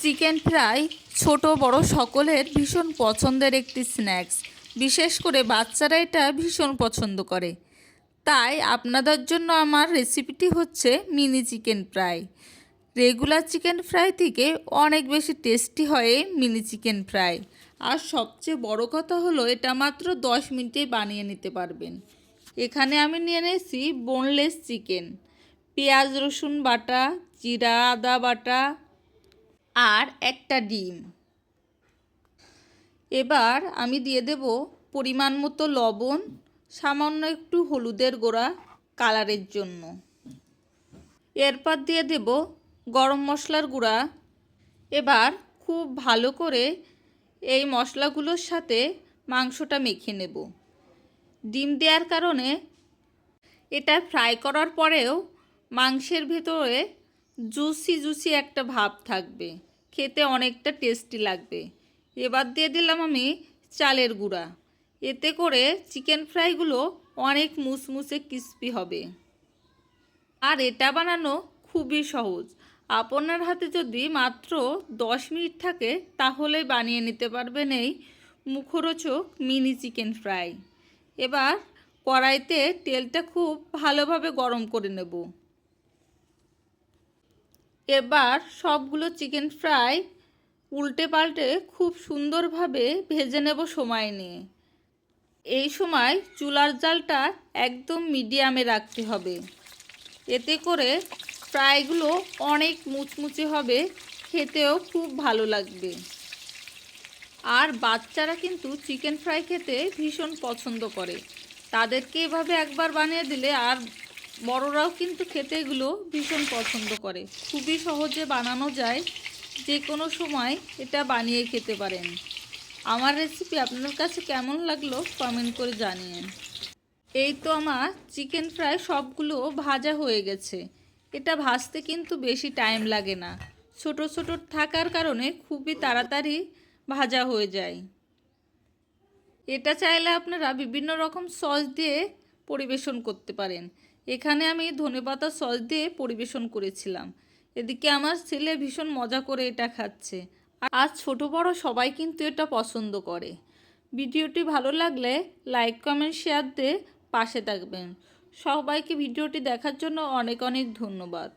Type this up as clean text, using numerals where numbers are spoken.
Chicken fry ছোট বড় সকলের ভীষণ পছন্দের একটি স্ন্যাক্স। বিশেষ করে বাচ্চারা এটা ভীষণ পছন্দ করে। তাই আপনাদের জন্য আমার রেসিপিটি হচ্ছে mini chicken fry. Regular chicken fry থেকে অনেক বেশি টেস্টি হয় মিনি চিকেন ফ্রাই। আর সবচেয়ে বড় কথা হলো এটা মাত্র 10 মিনিটে বানিয়ে নিতে পারবেন। এখানে আমি নিয়ে নিয়েছি বোনলেস চিকেন, পেঁয়াজ রসুন বাটা, জিরা আদা বাটা আর একটা ডিম। এবার আমি দিয়ে দেব পরিমাণ মতো লবণ, সামান্য একটু হলুদের গুঁড়া কালারের জন্য। এরপর দিয়ে দেব গরম মশলার গুঁড়া। এবার খুব ভালো করে এই মশলাগুলোর সাথে মাংসটা মেখে নেব। ডিম দেওয়ার কারণে এটা ফ্রাই করার পরেও মাংসের ভেতরে জুসি একটা ভাব থাকবে, খেতে অনেকটা টেস্টি লাগবে। এবার দিয়ে দিলাম আমি চালের গুঁড়া। এতে করে চিকেন ফ্রাইগুলো অনেক মুসমুসে ক্রিস্পি হবে। আর এটা বানানো খুবই সহজ। আপনার হাতে যদি মাত্র 10 মিনিট থাকে তাহলে বানিয়ে নিতে পারবেন এই মুখরোচক মিনি চিকেন ফ্রাই। এবার কড়াইতে তেলটা খুব ভালোভাবে গরম করে নেব। এবার সবগুলো চিকেন ফ্রাই উল্টে পাল্টে খুব সুন্দরভাবে ভেজে নেব সময় নিয়ে। এই সময় চুলার জালটা একদম মিডিয়ামে রাখতে হবে। এতে করে ফ্রাইগুলো অনেক মুচমুচে হবে, খেতেও খুব ভালো লাগবে। আর বাচ্চারা কিন্তু চিকেন ফ্রাই খেতে ভীষণ পছন্দ করে। তাদেরকে এভাবে একবার বানিয়ে দিলে আর বড়রাও কিন্তু খেতে এগুলো ভীষণ পছন্দ করে। খুবই সহজে বানানো যায়, যে কোনো সময় এটা বানিয়ে খেতে পারেন। আমার রেসিপি আপনার কাছে কেমন লাগলো কমেন্ট করে জানিয়েন। এই তো আমার চিকেন ফ্রাই সবগুলো ভাজা হয়ে গেছে। এটা ভাজতে কিন্তু বেশি টাইম লাগে না, ছোট ছোট থাকার কারণে খুবই তাড়াতাড়ি ভাজা হয়ে যায়। এটা চাইলে আপনারা বিভিন্ন রকম সস দিয়ে পরিবেশন করতে পারেন। এখানে আমি ধনেপাতা সস দিয়ে পরিবেশন করেছিলাম। এদিকে আমার ছেলে ভীষণ মজা করে এটা খাচ্ছে। আর ছোট বড় সবাই কিন্তু এটা পছন্দ করে। ভিডিওটি ভালো লাগলে লাইক কমেন্ট শেয়ার দিয়ে পাশে থাকবেন। সবাইকে ভিডিওটি দেখার জন্য অনেক অনেক ধন্যবাদ।